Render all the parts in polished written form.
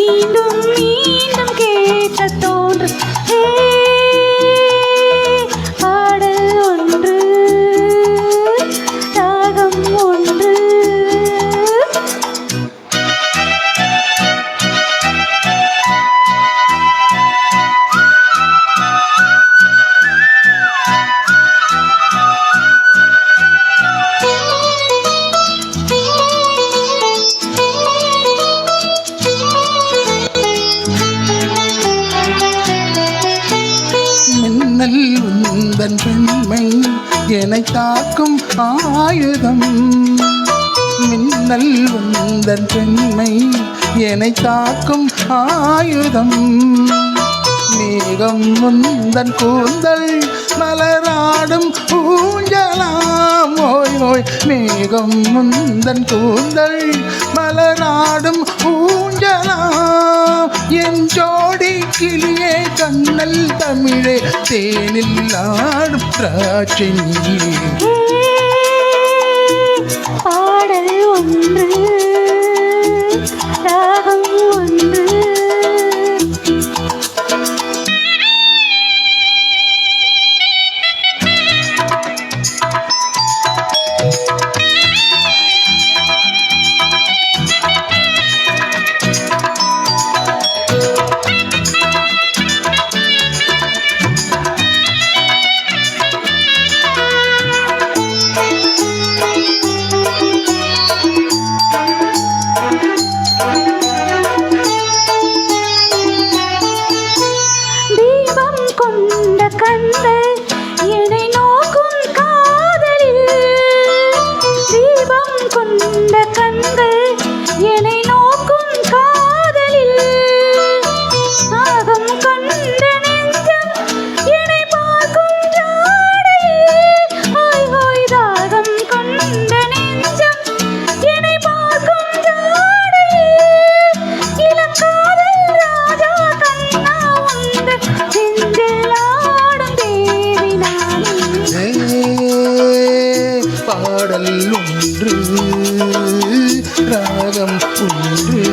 மீண்டும் மீண்டும் கேட்க தோன்றும் பாடல் ஒன்று ராகம் ஒன்று. மின்னல் உந்தன் பெண்மை என்னை தாக்கும் ஆயுதம். மின்னல் உந்தன் பெண்மை என்னை தாக்கும் ஆயுதம். மேகம் முந்தன் கூந்தல் மலராடும் ஊஞ்சலாம். ஓய் ஓய் மேகம் முந்தன் கூந்தல் மலராடும் ஊஞ்சலாம். என் ஜோடி கிளியே கண்ணல் தமிழே தேனில் ஆடும் திராட்சை நீயே. பாடல் ஒன்று ராகம் ஒன்று. கண்கள் என்னை நோக்கும் காதலில். தீபம் கொண்ட கண்கள் என்னை நோக்கும் காதலில். தாகம் கொண்ட நெஞ்சம் என்னை பார்க்கும் ஜாடையில். ஹாய் ஹாய் தாகம் கொண்ட நெஞ்சம் என்னை பார்க்கும் ஜாடையில். இளம் காதல் ராஜா கண்ணா உந்த நெஞ்சில் பாடல் ஒன்று ராகம் ஒன்று.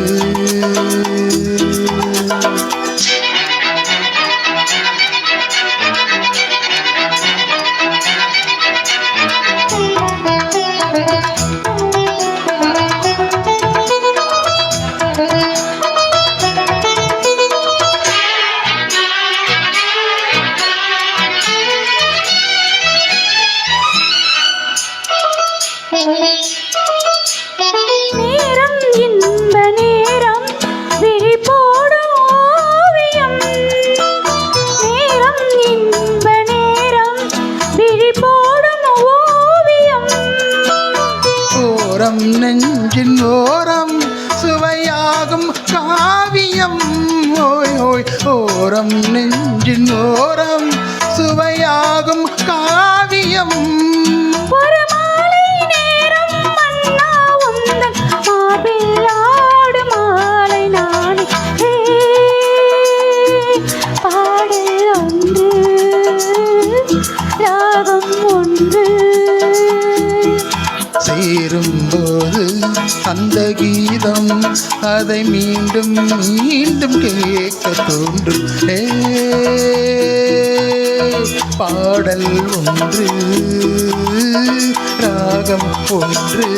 நேரம் இன்ப நேரம் விழி போடும் ஓவியம். நேரம் இன்ப நேரம் விழி போடும் ஓவியம். ஓரம் நெஞ்சின் ஓரம் சுவையாகும் காவியம். ஓய் ஓய் ஓரம் நெஞ்சின் ஓரம் சுவையாகும் காவியம். ஒரு மாலை நேரம் மன்னா உந்தன் மார்பில் ஆடும் மாலை நானே. பாடல் ஒன்று ராகம் ஒன்று. சேரும்போது அந்த கீதம் அதை மீண்டும் மீண்டும் கேட்க தோன்றும். பாடல் ஒன்று ராகம் ஒன்று.